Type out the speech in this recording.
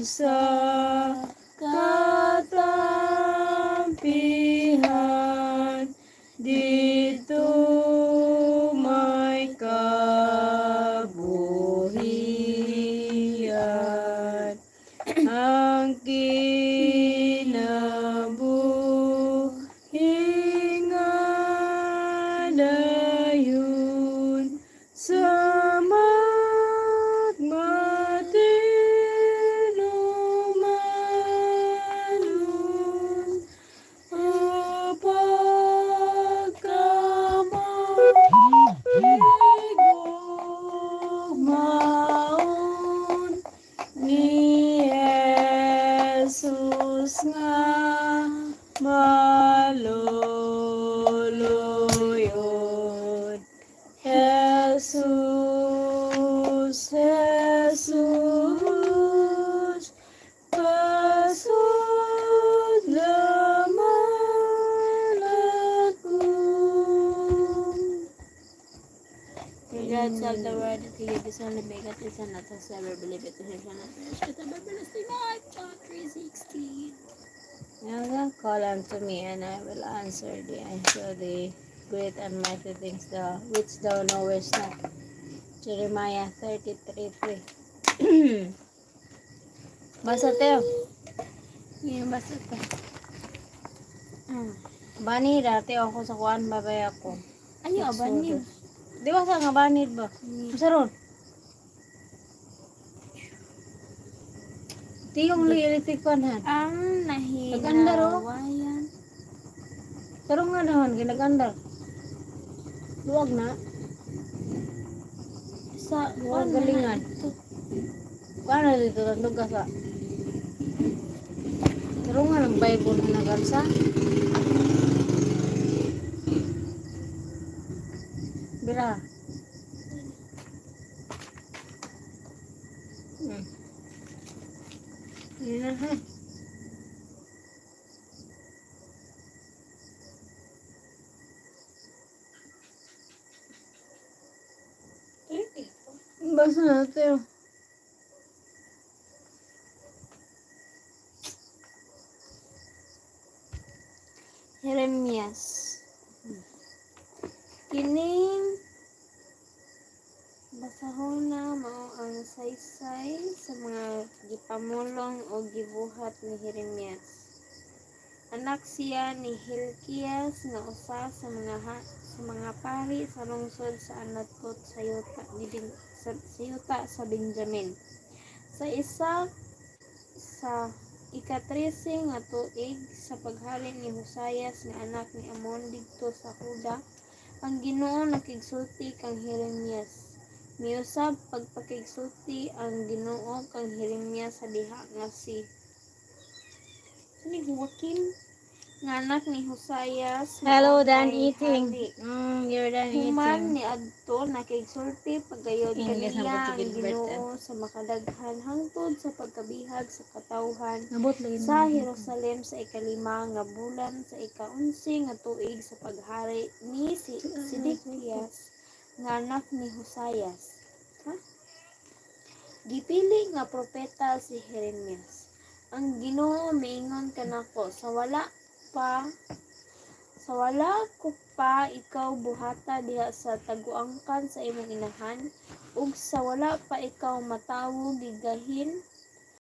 sa katampihan, dito may kabuhian. Ang kinabuhi nga dayon sa magmatinumanon o pagkamahigugmaon ni Jesus nga maluluyod. Jesus, Jesus, pasud lamang ako. For God so loved the world that he gave his only begotten Son, that whosoever believeth in him shall not perish but have everlasting life. John 3:16. Now call unto me, and I will answer thee, and show thee great and mighty things which thou knowest not. Jeremiah 33:3. Basa tayo. Yung basa tayo. Bani, dati ako sa kuan, babay ako. Ano yung banid? Di ba sa nga banid ba? Masaron? Di yung electric fan ha? Ang nahinawayan. Pero nga naman, ginagandar. Luwag na. Sa luwag galingan. Paano dito? Tandog ka sa. Pero nga ng Bible na nagansa. Bira. Yan na ha. Basa na tayo. Jeremias. Kining basahon na mao ang saysay sa mga gipamulong o gibuhat ni Jeremias. Anak siya ni Hilkias nga usa sa mga pari sa lungsod sa Anatot sa yuta sa Benjamin. Sa isa sa ika-13 nga tuig sa paghari ni Hosayas nga anak ni Amon didto sa Huda, ang Ginoo nakigsulti kang Jeremias. Miusab pagpakigsulti ang Ginoo kang Jeremias sa diha nga si Joaquin nga anak ni Hosayas. Hello, done eating. You're done eating. Human ni adto nakigsulti pagayod kaniya ang Ginoo sa makadaghan hangtod sa pagkabihag sa katawhan sa Jerusalem sa ikalima nga bulan sa ika-11 nga tuig sa paghari ni Sedekias nga anak ni Hosayas. Gipili nga propeta si Jeremias. Ang Ginoo miingon kanako, sa wala ko pa ikaw buhata diha sa taguangkan sa imong inahan, ug sa wala pa ikaw matawo gigahin